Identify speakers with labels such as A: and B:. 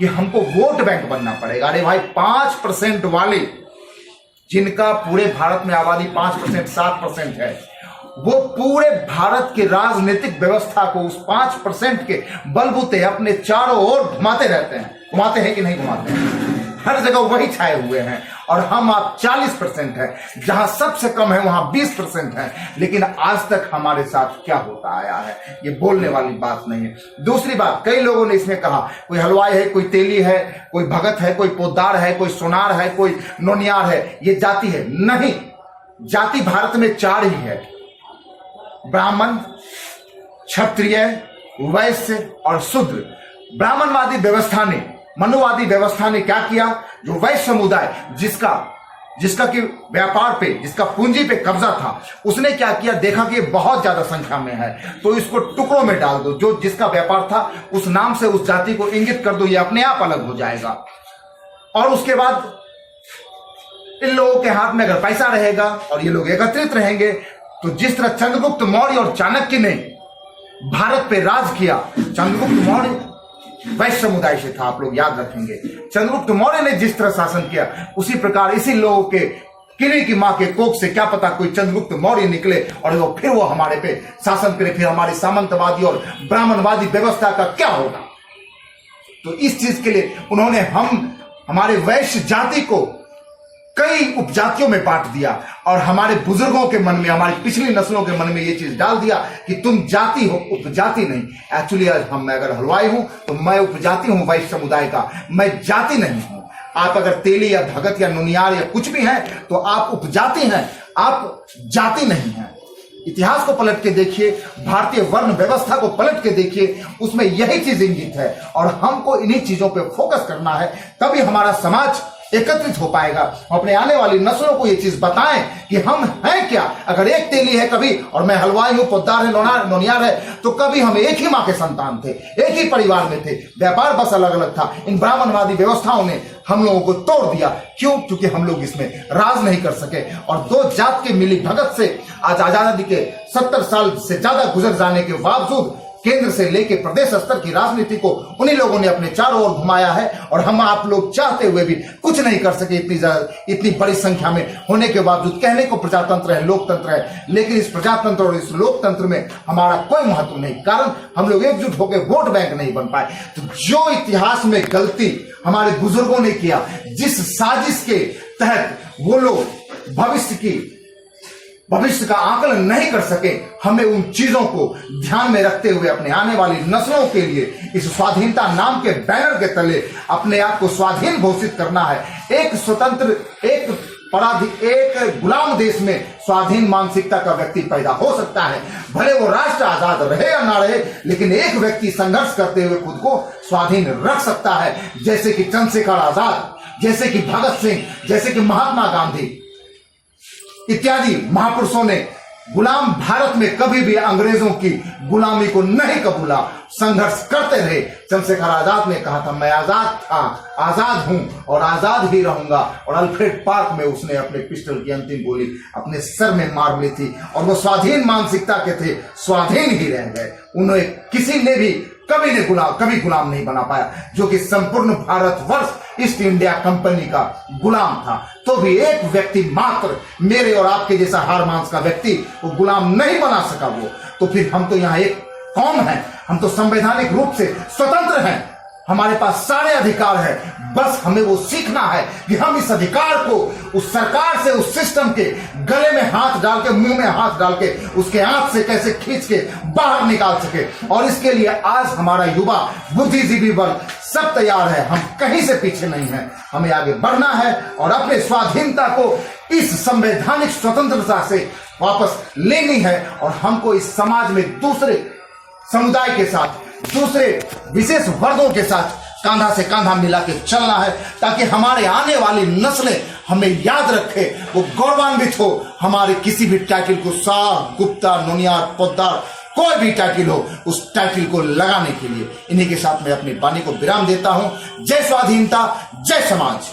A: कि हमको vote bank बनना पड़ेगा। अरे भाई 5% वाले, जिनका पूरे भारत में आबादी 5% 7% है, वो पूरे भारत की राजनीतिक व्यवस्था को उस 5% के बलबूते अपने चारों ओर घुमाते रहते हैं। घुमाते हैं कि नहीं घुमाते हैं? हर जगह वही छाए हुए हैं। और हम आप 40% है, जहां सबसे कम है वहां 20% है। लेकिन आज तक हमारे साथ क्या होता आया है, ये बोलने वाली बात नहीं है। दूसरी बात, कई लोगों ने इसमें कहा कोई हलवाई है, कोई तेली है, कोई भगत है, कोई पोद्दार है, कोई सोनार है, कोई नोनियार है, ये जाति है। नहीं, जाति भारत में 4 ही है, ब्राह्मण, क्षत्रिय, वैश्य और शूद्र। ब्राह्मणवादी व्यवस्था ने, मनुवादी व्यवस्था ने क्या किया, जो वैश्य समुदाय जिसका कि व्यापार पे, जिसका पूंजी पे कब्जा था, उसने क्या किया, देखा कि ये बहुत ज्यादा संख्या में है तो इसको टुकड़ों में डाल दो। जो जिसका व्यापार था उस नाम से उस जाति को इंगित कर दो, ये अपने आप अलग हो जाएगा। और उसके बाद इन लोगों के हाथ में अगर पैसा रहेगा और ये लोग एकत्रित रहेंगे, तो जिस तरह चंद्रगुप्त मौर्य और चाणक्य ने भारत पे राज किया, चंद्रगुप्त मौर्य वैश्य समुदाय से था, आप लोग याद रखेंगे। चंद्रगुप्त मौर्य ने जिस तरह शासन किया, उसी प्रकार इसी लोगों के किले की मां के कोख से क्या पता कोई चंद्रगुप्त मौर्य निकले और वो हमारे पे शासन करे। फिर हमारी सामंतवादी और ब्राह्मणवादी व्यवस्था का क्या होगा? तो इस चीज के लिए उन्होंने हमारे वैश्य जाति को कई उपजातियों में बांट दिया और हमारे बुजुर्गों के मन में, हमारी पिछली नस्लों के मन में यह चीज डाल दिया कि तुम जाति हो, उपजाति नहीं। एक्चुअली आज मैं अगर हलवाई हूं तो मैं उपजाति हूं वैश्य समुदाय का, मैं जाति नहीं हूं। आप अगर तेली या भगत या नुनियार या कुछ भी हैं तो आप उपजाति हैं, आप जाति नहीं हैं। इतिहास को पलट के देखिए, भारतीय वर्ण व्यवस्था को पलट के देखिए, उसमें यही चीज इंगित है। और हमको इन्हीं चीजों पे फोकस करना है, तभी हमारा समाज एकत्रित हो पाएगा। अपने आने वाली नस्लों को ये चीज बताएं कि हम हैं क्या। अगर एक तेली है कभी और मैं हलवाई हूं, पोद्दार है, नोनियार है, तो कभी हम एक ही मां के संतान थे, एक ही परिवार में थे, व्यापार बस अलग अलग था। इन ब्राह्मणवादी व्यवस्थाओं ने हम लोगों को तोड़ दिया। क्यों? क्योंकि हम लोग इसमें राज नहीं कर सके। और 2 जात के मिली भगत से आज आजादी के 70 साल से ज्यादा गुजर जाने के बावजूद केंद्र से लेकर प्रदेश स्तर की राजनीति को उन्हीं लोगों ने अपने चारों ओर घुमाया है। और हम आप लोग चाहते हुए भी कुछ नहीं कर सके। इतनी बड़ी संख्या में होने के बावजूद कहने को प्रजातंत्र है, लोकतंत्र है, लेकिन इस प्रजातंत्र और इस लोकतंत्र में हमारा कोई महत्व नहीं, कारण हम लोग एकजुट होकर वोट बैंक नहीं बन पाए। तो जो इतिहास में गलती हमारे बुजुर्गों ने किया, जिस साजिश के तहत वो लोग भविष्य का आकलन नहीं कर सके, हमें उन चीजों को ध्यान में रखते हुए अपने आने वाली नस्लों के लिए इस स्वाधीनता नाम के बैनर के तले अपने आप को स्वाधीन घोषित करना है। एक स्वतंत्र, एक गुलाम देश में स्वाधीन मानसिकता का व्यक्ति पैदा हो सकता है। भले वो राष्ट्र आजाद रहे या ना रहे, लेकिन एक व्यक्ति संघर्ष करते हुए खुद को स्वाधीन रख सकता है। जैसे कि चंद्रशेखर आजाद, जैसे कि भगत सिंह, जैसे कि महात्मा गांधी इत्यादि महापुरुषों ने गुलाम भारत में कभी भी अंग्रेजों की गुलामी को नहीं कबूला, संघर्ष करते रहे। चंद्रशेखर आजाद ने कहा था, मैं आजाद था, आजाद हूं और आजाद ही रहूंगा। और अल्फ्रेड पार्क में उसने अपने पिस्टल की अंतिम गोली अपने सर में मार ली थी। और वो स्वाधीन मानसिकता के थे, स्वाधीन ही रह गए। उन्हें किसी ने भी कभी गुलाम नहीं बना पाया, जो कि संपूर्ण भारतवर्ष ईस्ट इंडिया कंपनी का गुलाम था। तो भी एक व्यक्ति मात्र, मेरे और आपके जैसा हार मांस का व्यक्ति, वो गुलाम नहीं बना सका। वो तो फिर हम तो यहाँ एक कौम है, हम तो संवैधानिक रूप से स्वतंत्र हैं, हमारे पास सारे अधिकार है। बस हमें वो सीखना है कि हम इस अधिकार को उस सरकार से, उस सिस्टम के गले में हाथ डाल के, मुंह में हाथ डाल के, उसके आंख से कैसे खींच के बाहर निकाल सके। और इसके लिए आज हमारा युवा बुद्धिजीवी वर्ग सब तैयार है, हम कहीं से पीछे नहीं हैं। हमें आगे बढ़ना है और अपने स्वाधीनता को इस संवैधानिक स्वतंत्रता से वापस लेनी है। और हमको इस समाज में दूसरे समुदाय के साथ, दूसरे विशेष वर्गों के साथ कांधा से कांधा मिला के चलना है, ताकि हमारे आने वाली नस्लें हमें याद रखे, वो गौरवान्वित हो। हमारे किसी भी टाइटल को, शाह, गुप्ता, नोनियार, पोद्दार, कोई भी टाइटल हो, उस टाइटल को लगाने के लिए इन्हीं के साथ मैं अपनी वाणी को विराम देता हूं। जय स्वाधीनता, जय समाज।